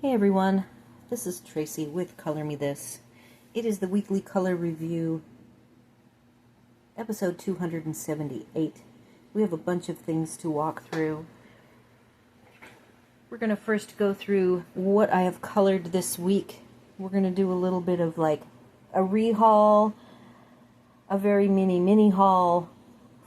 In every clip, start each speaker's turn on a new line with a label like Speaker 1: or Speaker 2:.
Speaker 1: Hey everyone, this is Tracy with Color Me This. It is the weekly color review, episode 278. We have a bunch of things to walk through. We're going to first go through what I have colored this week. We're going to do a little bit of like a rehaul, a very mini haul,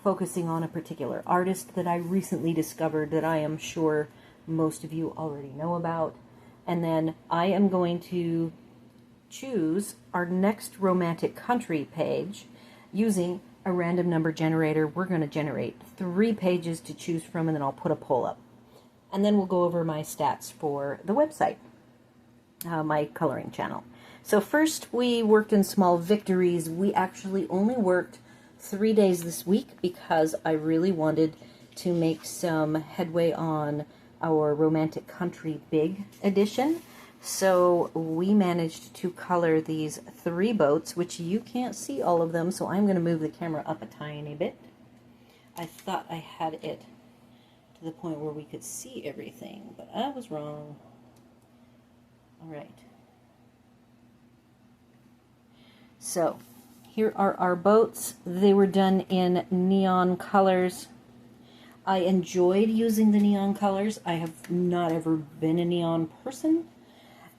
Speaker 1: focusing on a particular artist that I recently discovered that I am sure most of you already know about. And then I am going to choose our next romantic country page using a random number generator. We're going to generate 3 pages to choose from, and then I'll put a poll up. And then we'll go over my stats for the website, my coloring channel. So first, we worked in small victories. We actually only worked 3 days this week because I really wanted to make some headway on our romantic country big edition. So we managed to color these 3 boats, which you can't see all of them, so I'm going to move the camera up a tiny bit. I thought I had it to the point where we could see everything, but I was wrong. All right. So here are our boats. They were done in neon colors. I enjoyed using the neon colors. I have not ever been a neon person.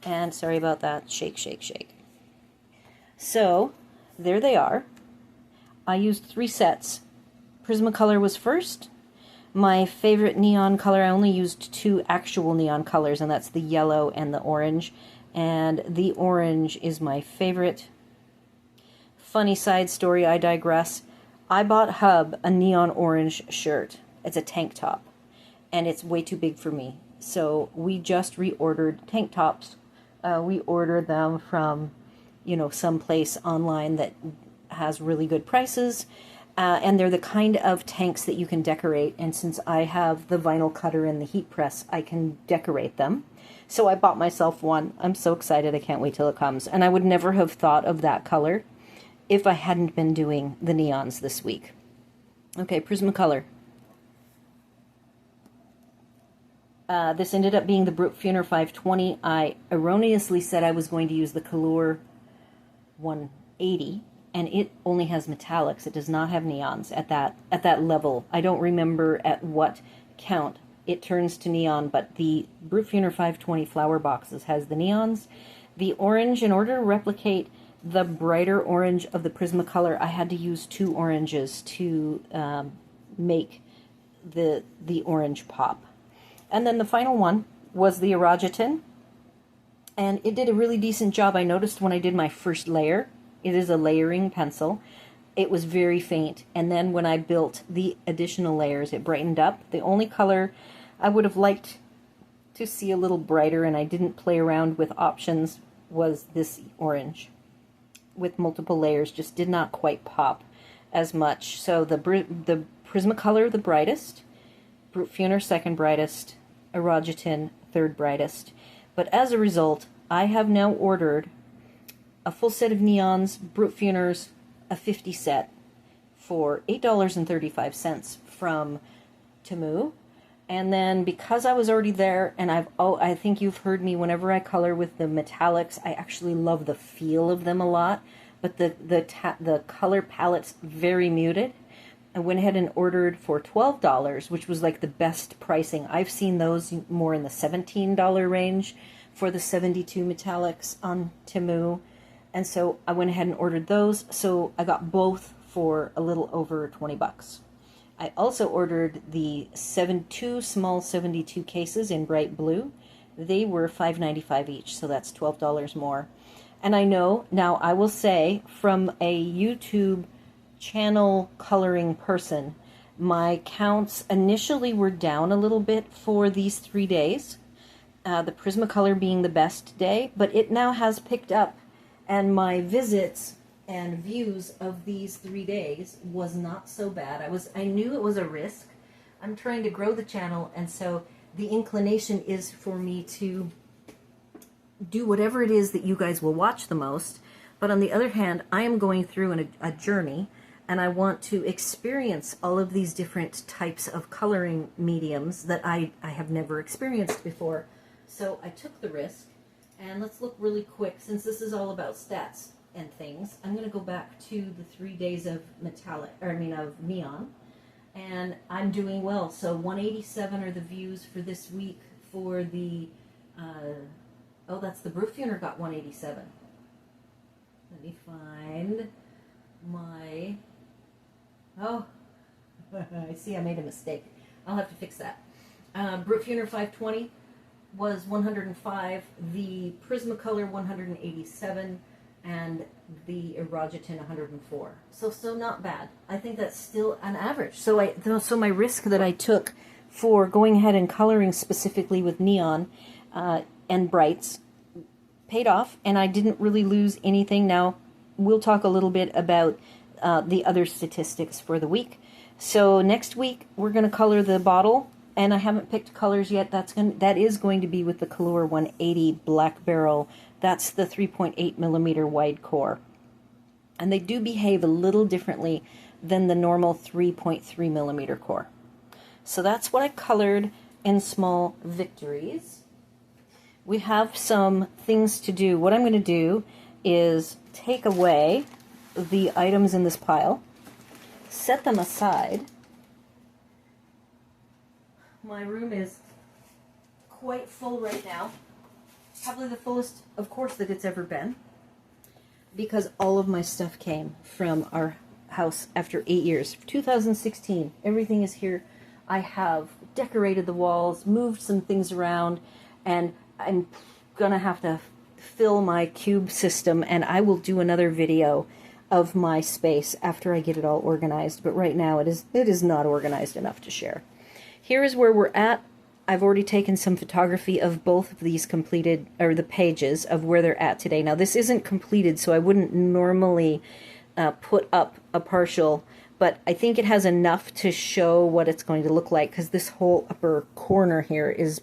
Speaker 1: And sorry about that. Shake, shake, shake. So, there they are. I used 3 sets. Prismacolor was first. My favorite neon color, I only used 2 actual neon colors, and that's the yellow and the orange. And the orange is my favorite. Funny side story, I digress. I bought Hub a neon orange shirt. It's a tank top, and it's way too big for me. So we just reordered tank tops. We ordered them from, some place online that has really good prices, and they're the kind of tanks that you can decorate. And since I have the vinyl cutter and the heat press, I can decorate them. So I bought myself one. I'm so excited. I can't wait till it comes. And I would never have thought of that color if I hadn't been doing the neons this week. Okay, Prismacolor. This ended up being the Brute Funer 520. I erroneously said I was going to use the Color 180, and it only has metallics. It does not have neons at that level. I don't remember at what count it turns to neon, but the Brute Funer 520 flower boxes has the neons. The orange, in order to replicate the brighter orange of the Prismacolor, I had to use 2 oranges to make the orange pop. And then the final one was the Erogetin, and it did a really decent job. I noticed when I did my first layer, it is a layering pencil, it was very faint, and then when I built the additional layers, it brightened up. The only color I would have liked to see a little brighter, and I didn't play around with options, was this orange. With multiple layers, just did not quite pop as much. So the Prismacolor, the brightest, Brute Funer, second brightest, Erogetin, third brightest. But as a result, I have now ordered a full set of neons, Brute Funers, a 50 set for $8.35 from Temu. And then because I was already there, and I think you've heard me whenever I color with the metallics, I actually love the feel of them a lot, but the color palette's very muted. I went ahead and ordered for $12, which was like the best pricing. I've seen those more in the $17 range for the 72 metallics on Temu. And so I went ahead and ordered those. So I got both for a little over 20 bucks. I also ordered the 2 small 72 cases in bright blue. They were $5.95 each, so that's $12 more. And I know, now I will say, from a YouTube channel coloring person, my counts initially were down a little bit for these 3 days, the Prismacolor being the best day, but it now has picked up, and my visits and views of these 3 days was not so bad. I knew it was a risk. I'm trying to grow the channel, and so the inclination is for me to do whatever it is that you guys will watch the most. But on the other hand, I am going through a journey, and I want to experience all of these different types of coloring mediums that I have never experienced before. So I took the risk And let's look really quick, since this is all about stats and things. I'm going to go back to the 3 days of of neon, and I'm doing well. So 187 are the views for this week for the, oh, that's the Brewfuner got 187. Let me find my, oh, I see I made a mistake. I'll have to fix that. Brewfuner 520 was 105, the Prismacolor 187, and the Erogetin 104. So not bad. I think that's still an average. So my risk that I took for going ahead and coloring specifically with neon and brights paid off, and I didn't really lose anything. Now, we'll talk a little bit about the other statistics for the week. So next week, we're going to color the bottle, and I haven't picked colors yet. That is going to be with the Color 180 Black Barrel. That's the 3.8 millimeter wide core. And they do behave a little differently than the normal 3.3 millimeter core. So that's what I colored in Small Victories. We have some things to do. What I'm going to do is take away the items in this pile, set them aside. My room is quite full right now. Probably the fullest, of course, that it's ever been, because all of my stuff came from our house after 8 years. 2016, everything is here. I have decorated the walls, moved some things around, and I'm gonna have to fill my cube system, and I will do another video of my space after I get it all organized. But right now it is not organized enough to share. Here is where we're at. I've already taken some photography of both of these completed, or the pages of where they're at today. Now this isn't completed, so I wouldn't normally put up a partial, but I think it has enough to show what it's going to look like, because this whole upper corner here is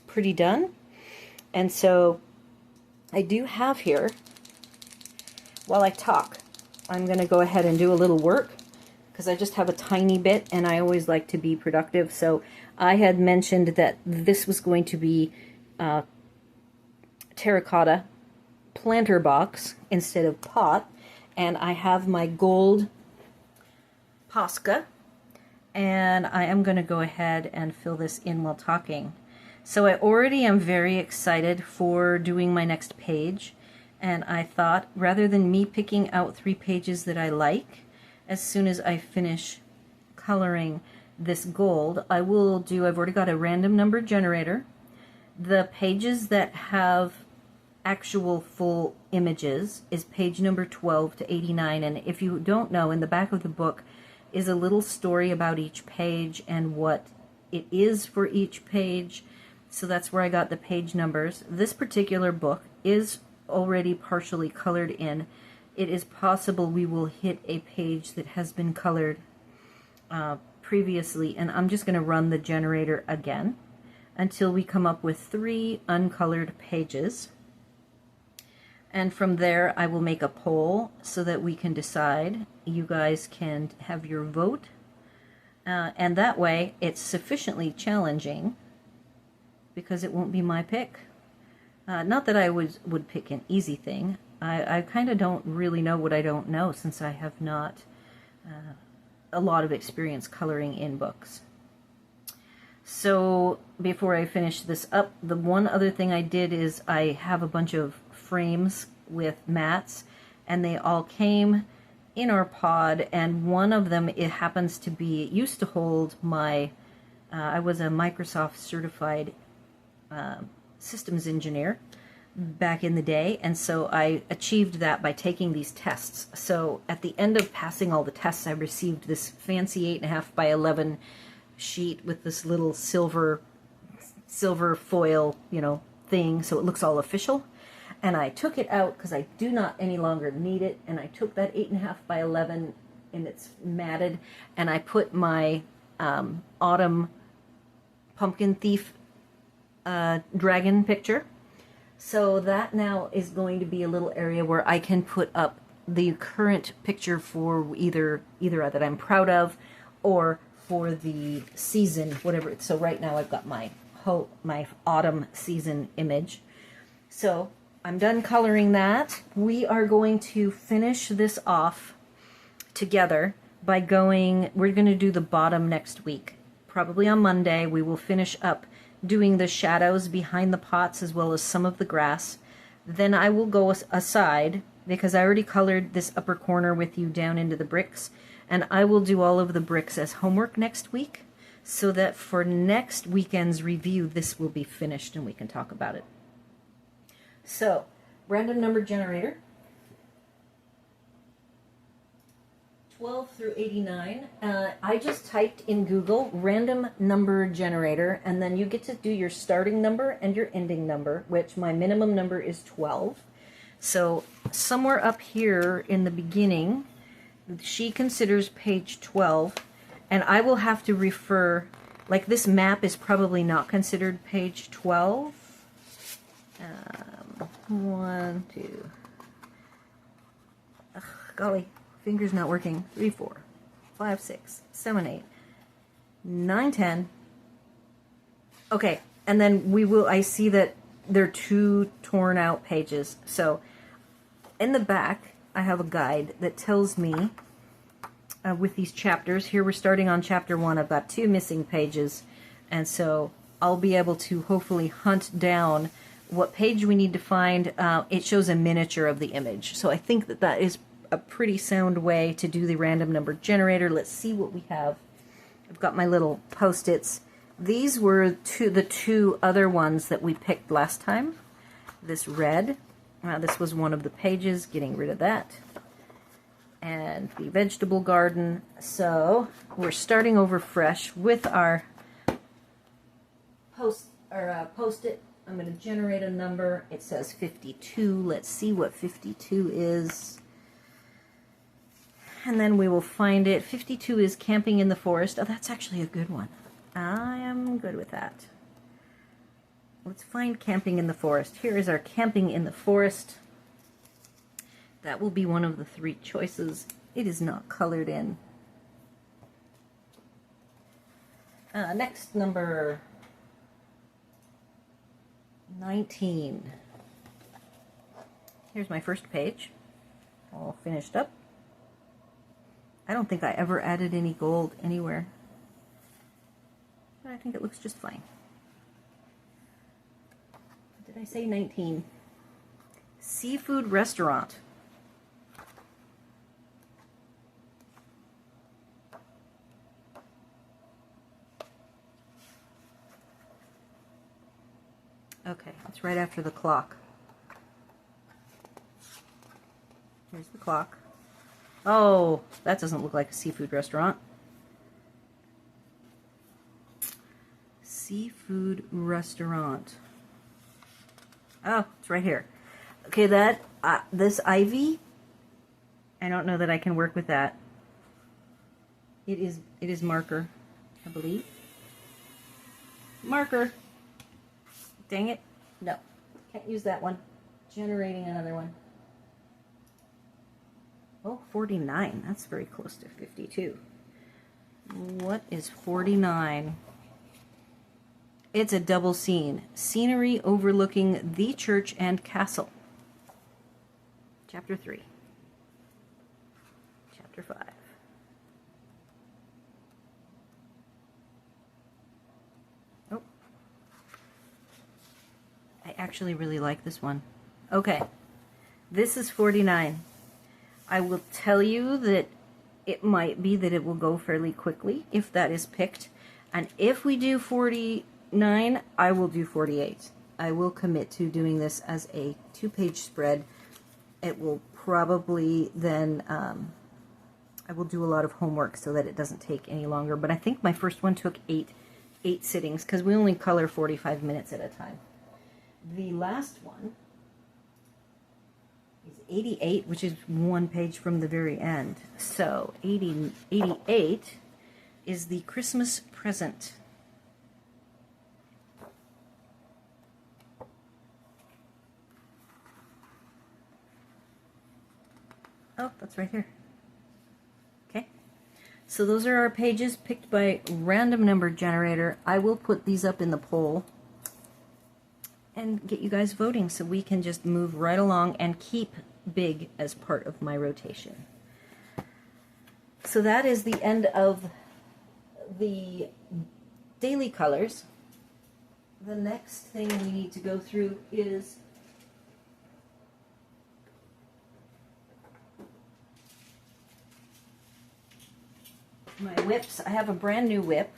Speaker 1: pretty done. And so I do have here, while I talk, I'm going to go ahead and do a little work, because I just have a tiny bit, and I always like to be productive. So I had mentioned that this was going to be terracotta planter box instead of pot, and I have my gold Posca, and I am going to go ahead and fill this in while talking. So I already am very excited for doing my next page, and I thought, rather than me picking out 3 pages that I like, as soon as I finish coloring this gold, I've already got a random number generator. The pages that have actual full images is page number 12 to 89, and if you don't know, in the back of the book is a little story about each page and what it is for each page. So that's where I got the page numbers. This particular book is already partially colored in. It is possible we will hit a page that has been colored previously, and I'm just going to run the generator again until we come up with 3 uncolored pages. And from there I will make a poll so that we can decide. You guys can have your vote, and that way it's sufficiently challenging, because it won't be my pick. Not that I would pick an easy thing. I kind of don't really know what I don't know, since I have not a lot of experience coloring in books. So before I finish this up, the one other thing I did is I have a bunch of frames with mats, and they all came in our pod, and one of them, it happens to be, it used to hold my, I was a Microsoft certified systems engineer back in the day, and so I achieved that by taking these tests. So at the end of passing all the tests, I received this fancy 8.5 by 11 sheet with this little silver foil, thing, so it looks all official. And I took it out because I do not any longer need it, and I took that 8.5 by 11, and it's matted, and I put my autumn pumpkin thief dragon picture. So that now is going to be a little area where I can put up the current picture for either that I'm proud of, or for the season, whatever. So right now I've got my autumn season image. So I'm done coloring that. We are going to finish this off together by we're going to do the bottom next week. Probably on Monday we will finish up doing the shadows behind the pots as well as some of the grass. Then I will go aside because I already colored this upper corner with you down into the bricks, and I will do all of the bricks as homework next week so that for next weekend's review this will be finished and we can talk about it. So, random number generator, 12 through 89. I just typed in Google random number generator, and then you get to do your starting number and your ending number, which my minimum number is 12. So somewhere up here in the beginning, she considers page 12, and I will have to refer, like this map is probably not considered page 12. 1, 2, ugh, golly, finger's not working. 3, 4, 5, 6, 7, 8, 9, 10. Okay, and then I see that there are 2 torn out pages. So in the back, I have a guide that tells me with these chapters. Here we're starting on chapter 1. I've got 2 missing pages, and so I'll be able to hopefully hunt down what page we need to find. It shows a miniature of the image. So I think that is a pretty sound way to do the random number generator. Let's see what we have. I've got my little post-its. These were the 2 other ones that we picked last time. This red, this was one of the pages, getting rid of that. And the vegetable garden. So we're starting over fresh with our post-it. I'm going to generate a number. It says 52. Let's see what 52 is. And then we will find it. 52 is camping in the forest. Oh, that's actually a good one. I am good with that. Let's find camping in the forest. Here is our camping in the forest. That will be one of the 3 choices. It is not colored in. Next number 19. Here's my first page, all finished up. I don't think I ever added any gold anywhere, but I think it looks just fine. Did I say 19? Seafood restaurant. Okay, it's right after the clock. Here's the clock. Oh, that doesn't look like a seafood restaurant. Seafood restaurant. Oh, it's right here. Okay, this ivy, I don't know that I can work with that. It is marker, I believe. Marker. Dang it. No, can't use that one. Generating another one. Oh, 49. That's very close to 52. What is 49? It's a double scene. Scenery overlooking the church and castle. Chapter 3. Chapter 5. Oh. I actually really like this one. Okay. This is 49. I will tell you that it might be that it will go fairly quickly if that is picked. And if we do 49, I will do 48. I will commit to doing this as a 2-page spread. It will probably then, I will do a lot of homework so that it doesn't take any longer. But I think my first one took eight sittings because we only color 45 minutes at a time. The last one is 88, which is 1 page from the very end. So 88 is the Christmas present. Oh, that's right here. Okay. So those are our pages picked by random number generator. I will put these up in the poll. and get you guys voting so we can just move right along and keep big as part of my rotation. So that is the end of the daily colors. The next thing we need to go through is my whips. I have a brand new whip.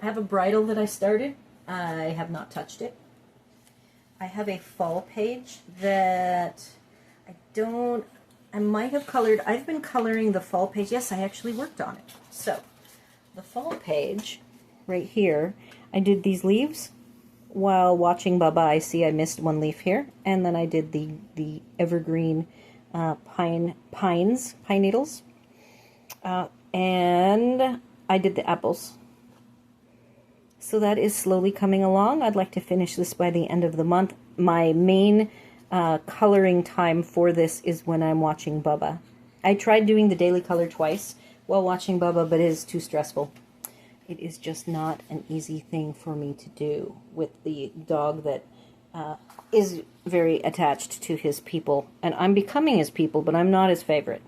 Speaker 1: I have a bridle that I started. I have not touched it. I have a fall page that I might have colored. I've been coloring the fall page. Yes, I actually worked on it. So, the fall page, right here, I did these leaves while watching Bubba. I see I missed one leaf here. And then I did the evergreen pine needles. And I did the apples. So that is slowly coming along. I'd like to finish this by the end of the month. My main coloring time for this is when I'm watching Bubba. I tried doing the daily color twice while watching Bubba, but it is too stressful. It is just not an easy thing for me to do with the dog that is very attached to his people. And I'm becoming his people, but I'm not his favorite.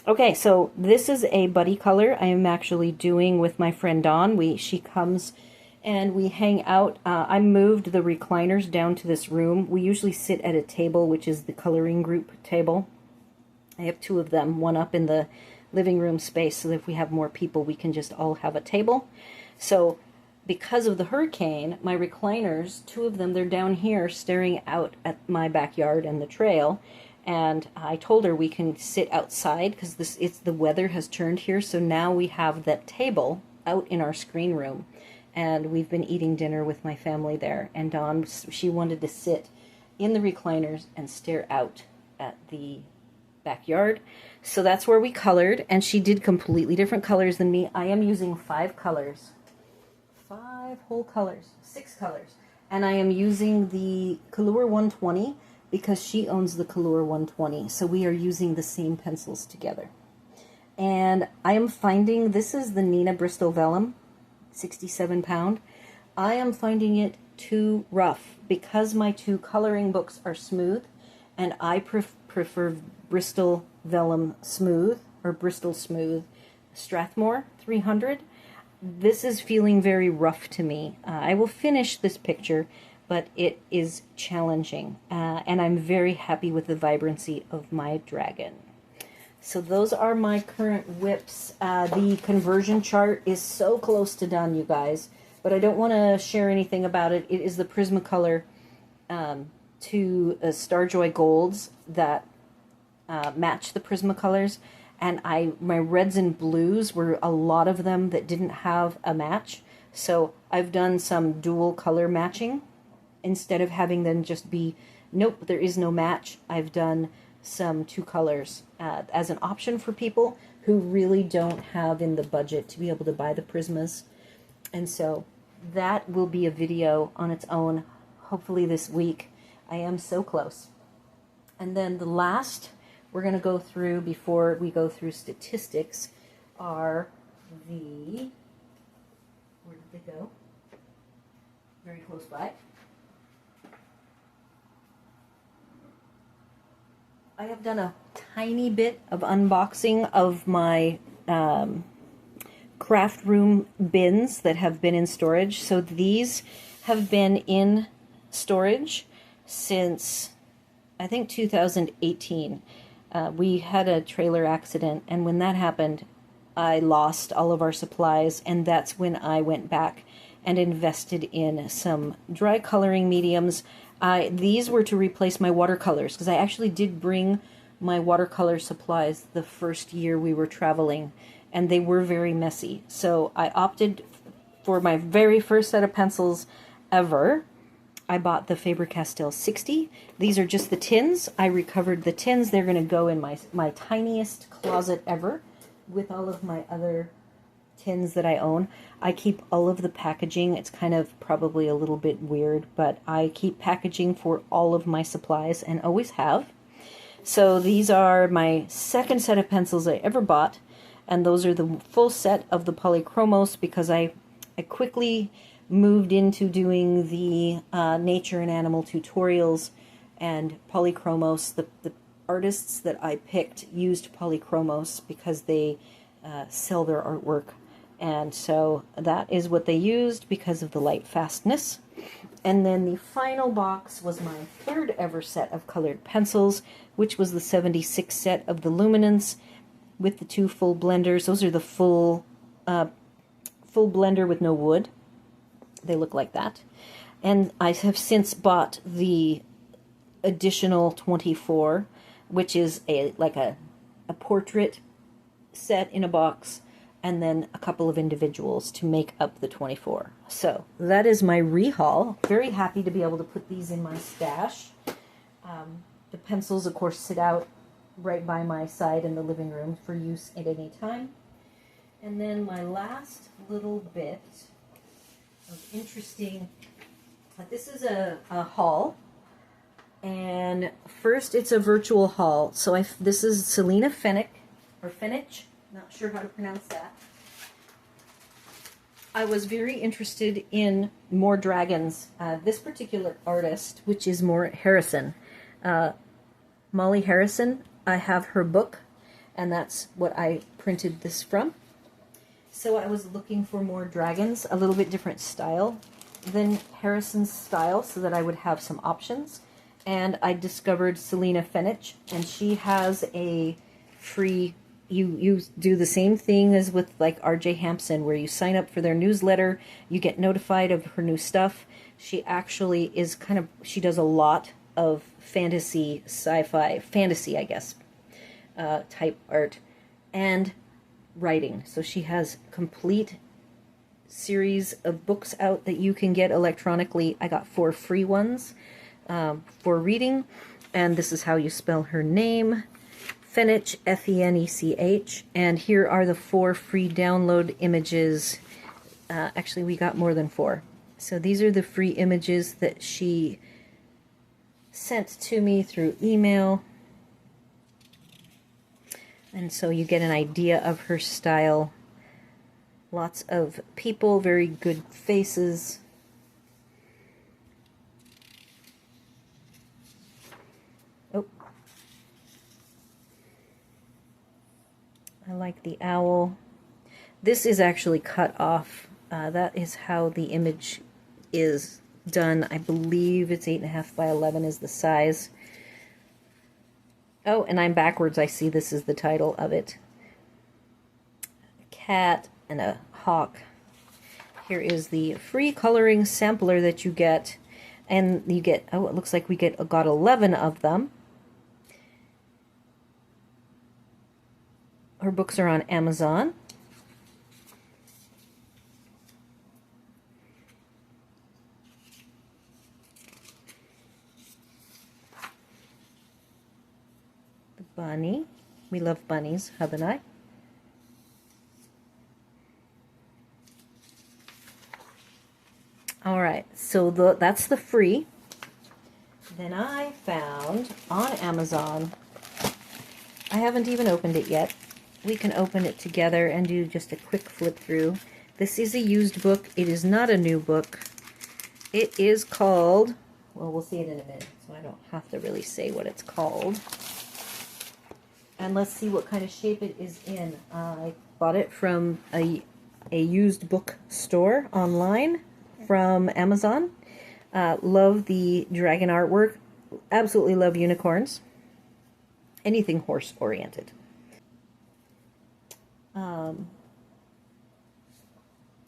Speaker 1: Okay, so this is a buddy color I am actually doing with my friend Dawn. She comes and we hang out. I moved the recliners down to this room. We usually sit at a table, which is the coloring group table. I have two of them, one up in the living room space, so that if we have more people, we can just all have a table. So because of the hurricane, my recliners, two of them, they're down here staring out at my backyard and the trail. And I told her we can sit outside because the weather has turned here. So now we have that table out in our screen room, and we've been eating dinner with my family there. And Dawn, she wanted to sit in the recliners and stare out at the backyard. So that's where we colored, and she did completely different colors than me. I am using 5 colors, 5 whole colors, 6 colors, and I am using the Color 120. Because she owns the Color 120, so we are using the same pencils together. And I am finding, this is the Nina Bristol Vellum, 67 pound. I am finding it too rough because my 2 coloring books are smooth, and I prefer Bristol Vellum Smooth, or Bristol Smooth Strathmore 300. This is feeling very rough to me. I will finish this picture, but it is challenging, and I'm very happy with the vibrancy of my dragon. So those are my current whips. The conversion chart is so close to done, you guys, but I don't want to share anything about it. It is the Prismacolor to Starjoy Golds that match the Prismacolors, and my reds and blues were a lot of them that didn't have a match, so I've done some dual color matching. Instead of having them just be, nope, there is no match, I've done some 2 colors as an option for people who really don't have in the budget to be able to buy the Prismas. And so that will be a video on its own, hopefully this week. I am so close. And then the last we're going to go through before we go through statistics are the, where did they go? Very close by. I have done a tiny bit of unboxing of my craft room bins that have been in storage. So these have been in storage since, I think, 2018. We had a trailer accident, and when that happened, I lost all of our supplies, and that's when I went back and invested in some dry coloring mediums. These were to replace my watercolors, because I actually did bring my watercolor supplies the first year we were traveling, and they were very messy. So I opted for my very first set of pencils ever. I bought the Faber-Castell 60. These are just the tins. I recovered the tins. They're going to go in my tiniest closet ever with all of my other tins that I own. I keep all of the packaging. It's kind of probably a little bit weird, but I keep packaging for all of my supplies and always have. So these are my second set of pencils I ever bought, and those are the full set of the Polychromos because I quickly moved into doing the nature and animal tutorials and polychromos. The artists that I picked used polychromos because they sell their artwork. And so that is what they used because of the light fastness. And then the final box was my third ever set of colored pencils, which was the 76 set of the Luminance with the 2 full blenders. Those are the full blender with no wood. They look like that. And I have since bought the additional 24, which is like a portrait set in a box, and then a couple of individuals to make up the 24. So that is my rehaul. Very happy to be able to put these in my stash. The pencils, of course, sit out right by my side in the living room for use at any time. And then my last little bit of interesting, this is a haul. And first it's a virtual haul. So this is Selena Fenech, or Fenech, not sure how to pronounce that. I was very interested in more dragons. This particular artist, which is more Harrison, Molly Harrison, I have her book, and that's what I printed this from. So I was looking for more dragons, a little bit different style than Harrison's style, so that I would have some options. And I discovered Selena Fenech, and she has a free, you do the same thing as with like R.J. Hampson, where you sign up for their newsletter, you get notified of her new stuff. She actually is she does a lot of fantasy, sci-fi, fantasy, I guess, type art, and writing. So she has complete series of books out that you can get electronically. I got 4 free ones for reading, and this is how you spell her name, Fenech, F-E-N-E-C-H, and here are the 4 free download images. Actually, we got more than 4. So these are the free images that she sent to me through email. And so you get an idea of her style. Lots of people, very good faces. Oh. I like the owl. This is actually cut off. That is how the image is done. I believe it's 8.5 by 11 is the size. Oh, and I'm backwards. I see this is the title of it. A cat and a hawk. Here is the free coloring sampler that you get. And you get, oh, it looks like we got 11 of them. Her books are on Amazon. The bunny. We love bunnies, hub and I. Alright, so that's the free. Then I found on Amazon, I haven't even opened it yet. We can open it together and do just a quick flip through. This is a used book. It is not a new book. It is called, well, we'll see it in a minute, so I don't have to really say what it's called. And let's see what kind of shape it is in. I bought it from a used book store online from Amazon. Love the dragon artwork. Absolutely love unicorns. Anything horse-oriented.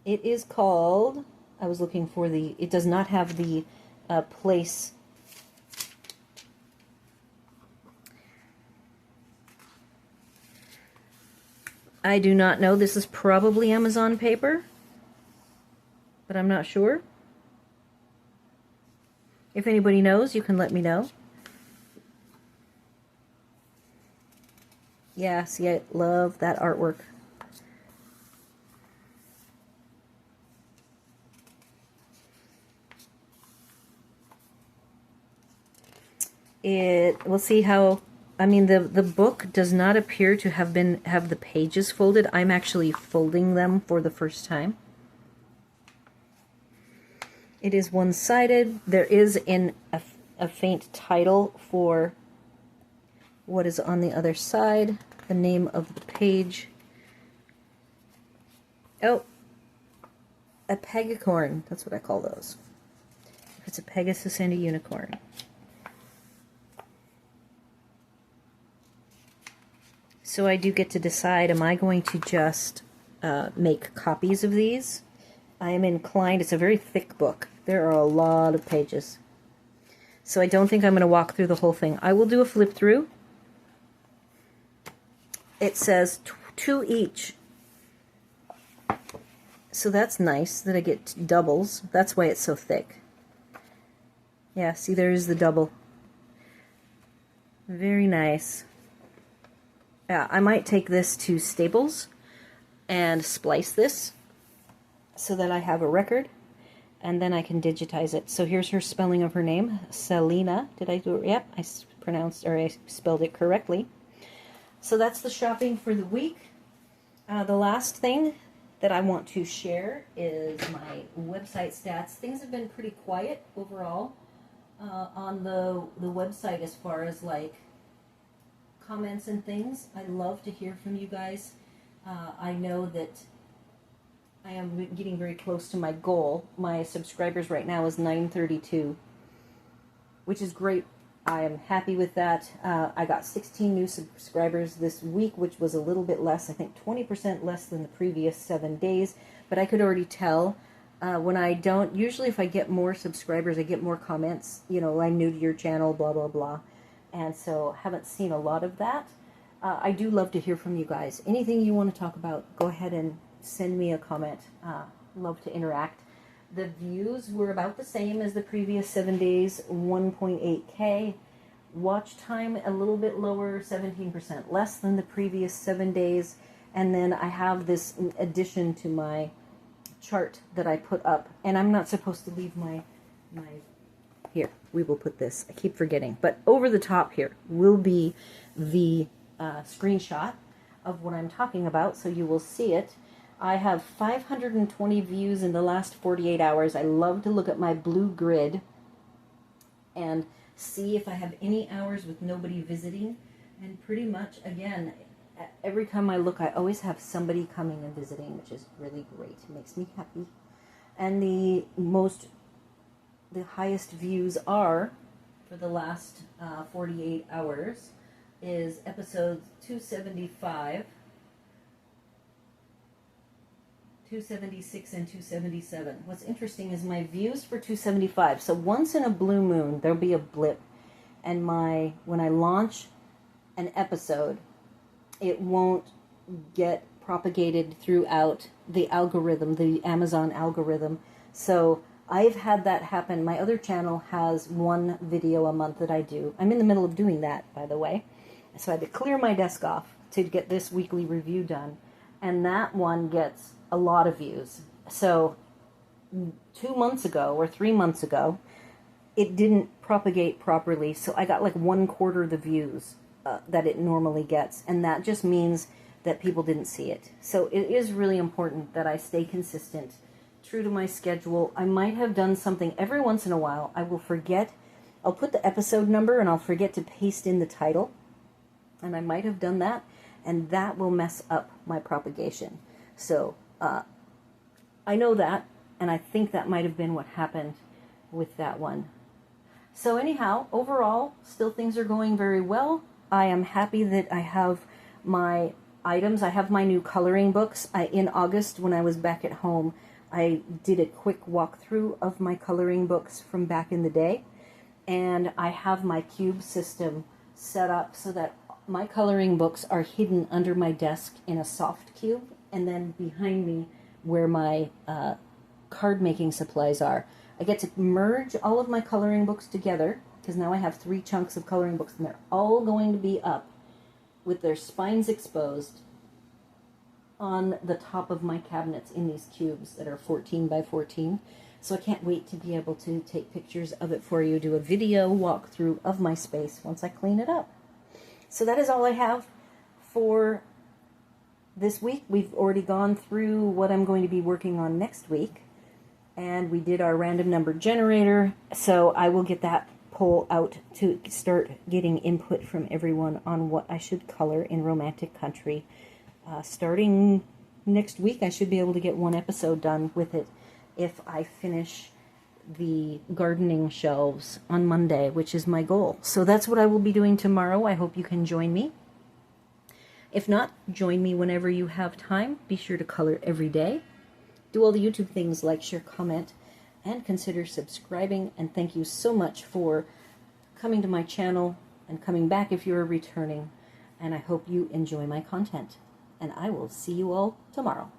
Speaker 1: It is called, I was looking for it does not have the place. I do not know. This is probably Amazon paper, but I'm not sure. If anybody knows, you can let me know. Yeah, see, I love that artwork. We'll see how, I mean, the book does not appear to have the pages folded. I'm actually folding them for the first time. It is one-sided. There is a faint title for what is on the other side, the name of the page. Oh, a pegacorn. That's what I call those. It's a Pegasus and a unicorn. So I do get to decide, am I going to just make copies of these? I am inclined, it's a very thick book. There are a lot of pages. So I don't think I'm going to walk through the whole thing. I will do a flip through. It says 2 each. So that's nice that I get doubles. That's why it's so thick. Yeah, see, there is the double. Very nice. Yeah, I might take this to Staples and splice this so that I have a record, and then I can digitize it. So here's her spelling of her name, Selena. Did I do it? Yep, I spelled it correctly. So that's the shopping for the week. The last thing that I want to share is my website stats. Things have been pretty quiet overall on the website as far as like comments and things. I love to hear from you guys. I know that I am getting very close to my goal. My subscribers right now is 932, which is great. I am happy with that. I got 16 new subscribers this week, which was a little bit less, I think 20% less than the previous 7 days, but I could already tell when I don't, usually if I get more subscribers, I get more comments, you know, I'm new to your channel, blah, blah, blah. And so haven't seen a lot of that. I do love to hear from you guys. Anything you want to talk about, go ahead and send me a comment. Love to interact. The views were about the same as the previous 7 days, 1.8K. Watch time a little bit lower, 17% less than the previous 7 days. And then I have this addition to my chart that I put up. And I'm not supposed to leave my here, we will put this. I keep forgetting. But over the top here will be the screenshot of what I'm talking about, so you will see it. I have 520 views in the last 48 hours. I love to look at my blue grid and see if I have any hours with nobody visiting. And pretty much, again, every time I look, I always have somebody coming and visiting, which is really great. It makes me happy. And the highest views are, for the last 48 hours, is episode 275, 276, and 277. What's interesting is my views for 275. So once in a blue moon, there'll be a blip, and when I launch an episode, it won't get propagated throughout the algorithm, the Amazon algorithm. So I've had that happen. My other channel has 1 video a month that I do. I'm in the middle of doing that, by the way. So I had to clear my desk off to get this weekly review done. And that one gets a lot of views. So 2 months ago or 3 months ago, it didn't propagate properly. So I got like 1/4 the views that it normally gets. And that just means that people didn't see it. So it is really important that I stay consistent, true to my schedule. I might have done something every once in a while. I will forget. I'll put the episode number and I'll forget to paste in the title. And I might have done that, and that will mess up my propagation. So I know that, and I think that might have been what happened with that one. So anyhow, overall, still things are going very well. I am happy that I have my items. I have my new coloring books. In August, when I was back at home, I did a quick walkthrough of my coloring books from back in the day, and I have my cube system set up so that my coloring books are hidden under my desk in a soft cube, and then behind me where my card making supplies are. I get to merge all of my coloring books together, because now I have 3 chunks of coloring books, and they're all going to be up with their spines exposed on the top of my cabinets in these cubes that are 14 by 14. So I can't wait to be able to take pictures of it for you, do a video walkthrough of my space once I clean it up. So that is all I have for this week. We've already gone through what I'm going to be working on next week. and we did our random number generator. So I will get that poll out to start getting input from everyone on what I should color in Romantic Country. Starting next week, I should be able to get one episode done with it if I finish the gardening shelves on Monday, which is my goal. So that's what I will be doing tomorrow. I hope you can join me. If not, join me whenever you have time. Be sure to color every day. Do all the YouTube things, like, share, comment, and consider subscribing. And thank you so much for coming to my channel and coming back if you're returning. And I hope you enjoy my content. And I will see you all tomorrow.